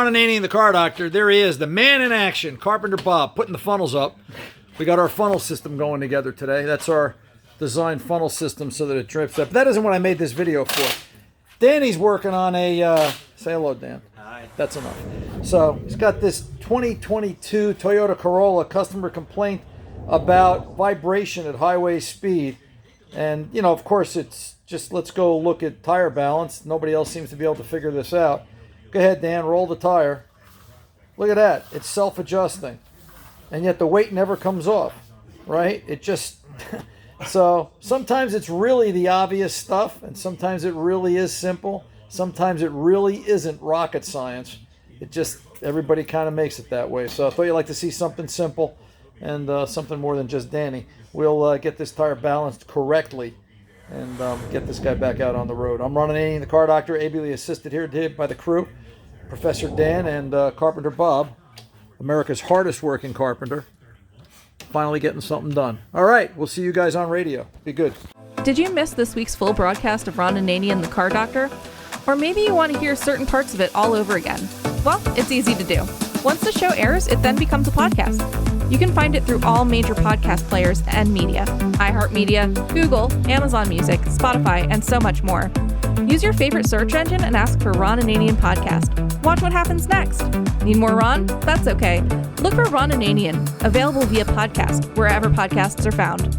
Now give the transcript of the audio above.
Ananian The Car Doctor. There he is, the man in action, Carpenter Bob, putting the funnels up. We got our funnel system going together today. That's our design funnel system so that it drips up. That isn't what I made this video for. Danny's working on a, say hello, Dan. Hi. That's enough. So he's got this 2022 Toyota Corolla customer complaint about vibration at highway speed. And, you know, of course, it's just let's go look at tire balance. Nobody else seems to be able to figure this out. Go ahead, Dan, roll the tire. Look at that. It's self-adjusting. And yet the weight never comes off, right? It just... So sometimes it's really the obvious stuff, and sometimes it really is simple. Sometimes it really isn't rocket science. It just, everybody kind of makes it that way. So I thought you'd like to see something simple and something more than just Danny. We'll get this tire balanced correctly and get this guy back out on the road. I'm Ananian The Car Doctor, ably assisted here today by the crew, Professor Dan and Carpenter Bob, America's hardest working carpenter, finally getting something done. All right, we'll see you guys on radio. Be good. Did you miss this week's full broadcast of Ananian The Car Doctor? Or maybe you want to hear certain parts of it all over again. Well, it's easy to do. Once the show airs, it then becomes a podcast. You can find it through all major podcast players and media: iHeartMedia, Google, Amazon Music, Spotify, and so much more. Use your favorite search engine and ask for Ron Ananian Podcast. Watch what happens next. Need more Ron? That's okay. Look for Ron Ananian, available via podcast, wherever podcasts are found.